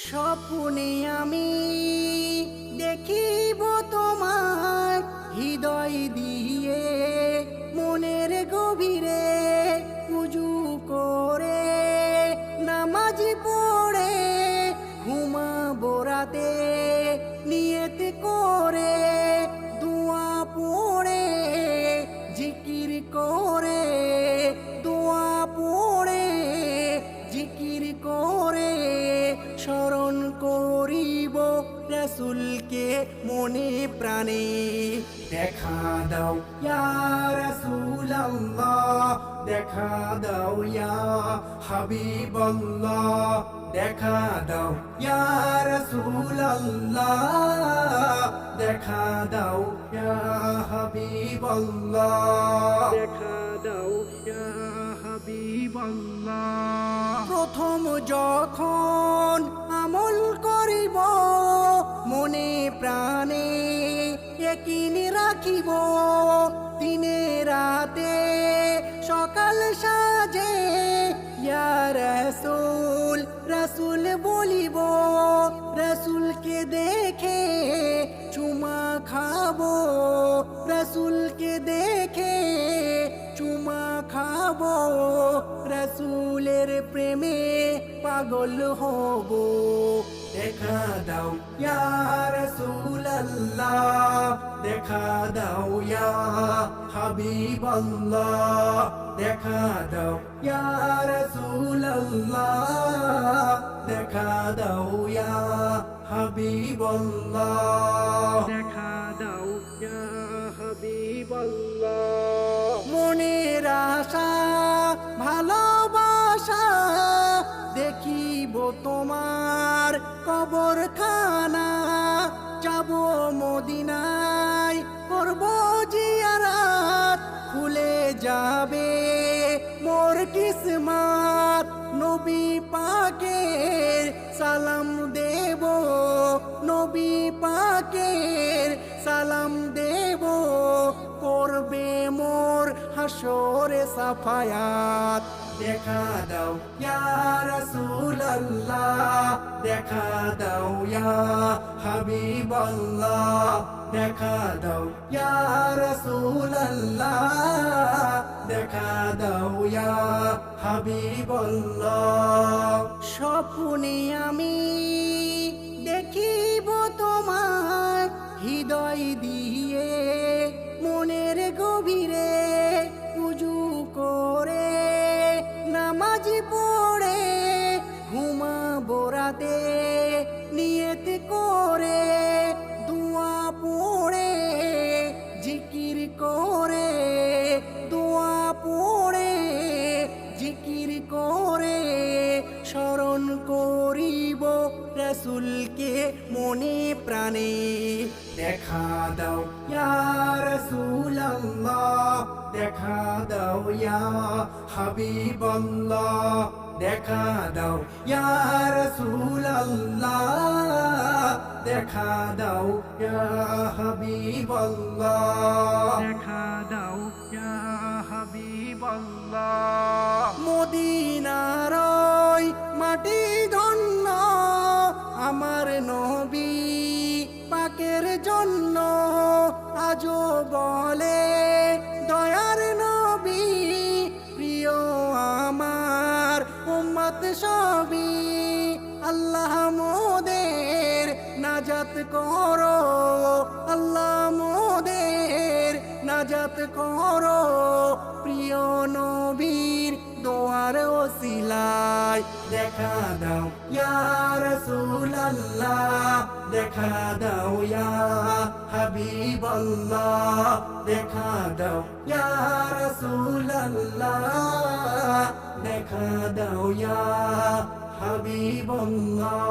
স্বপ্নে আমি দেখিব তোমার হৃদয় দিয়ে মনের গভীরে উজু করে নামাজ পড়ে ঘুমাবো রাতে নিয়ত করে দোয়া পড়ে জিকির করে দোয়া পড়ে জিকির করে স্মরণ করিব রাসূলকে মনে প্রাণে। দেখা দাও ইয়া রাসূলাল্লাহ, দেখা দাও ইয়া হাবিবাল্লাহ, দেখা দাও ইয়া রাসূলাল্লাহ, দেখা দাও ইয়া হাবিবাল্লাহ, দেখা দাও ইয়া হাবিবাল্লাহ। প্রথম যখন আমল করিব মনে প্রাণে ইয়াকিন রাখিব, দিনে রাতে সকাল সাজে ইয়া রাসূল রাসূল বলিব, রাসূলকে দেখে চুমা খাবো, রাসূলকে দেখে চুমা খাবো, রাসূলের প্রেমে পাগল হব। দেখা দাও ইয়া রাসূলাল্লাহ, দেখা দাও ইয়া হাবিবাল্লাহ, দেখা দাও ইয়া রাসূলাল্লাহ, দেখা দাও ইয়া হাবিবাল্লাহ, দেখা দাও ইয়া হাবিবাল্লাহ। মনের আশা ভালোবাসা দেখিব তোমার কবরখানা, যাব মদিনায় করব জিয়ারত, খুলে যাবে মোর কিসমত, নবী পাকের সালাম দেব, নবী পাকের সালাম দেব, করবে মোর হাসরে সাফায়াত। দেখা দাও ইয়া রাসূলাল্লাহ, দেখা দাও ইয়া হাবিবাল্লাহ, দেখা দাও ইয়া রাসূলাল্লাহ, দেখা দাও ইয়া হাবিবাল্লাহ। স্বপ্নে আমি দেখিব তোমার হৃদয় দিয়ে মনের গভীরে উজু করে নামাজ পড়ে ঘুমাবো রাতে নিয়ত করে দোয়া পড়ে জিকির করে দোয়া পড়ে জিকির করে স্মরণ করিব রাসূলকে মনে প্রাণে। দেখা দাও ইয়া রাসূলাল্লাহ, দেখা দাও ইয়া হাবিবাল্লাহ, দেখা দাও ইয়া রাসূলাল্লাহ, দেখা দাও ইয়া হাবিবাল্লাহ, দেখা দাও ইয়া হাবিবাল্লাহ। মদিনার ওই মাটি ধন্য আমার নবী পাকের জন্য, আজও বলে দয়ার নবী প্রিয় আমার উম্মত সবই, আল্লাহ মোদের নাজাত করো, আল্লাহ মোদের নাজাত করো, প্রিয় নবীর দোয়ার ওসিলায়। দেখা দাও ইয়া রাসূলাল্লাহ, দেখা দাও ইয়া হাবিবাল্লাহ, দেখা দাও ইয়া রাসূলাল্লাহ, দেখা দাও ইয়া হাবিবাল্লাহ।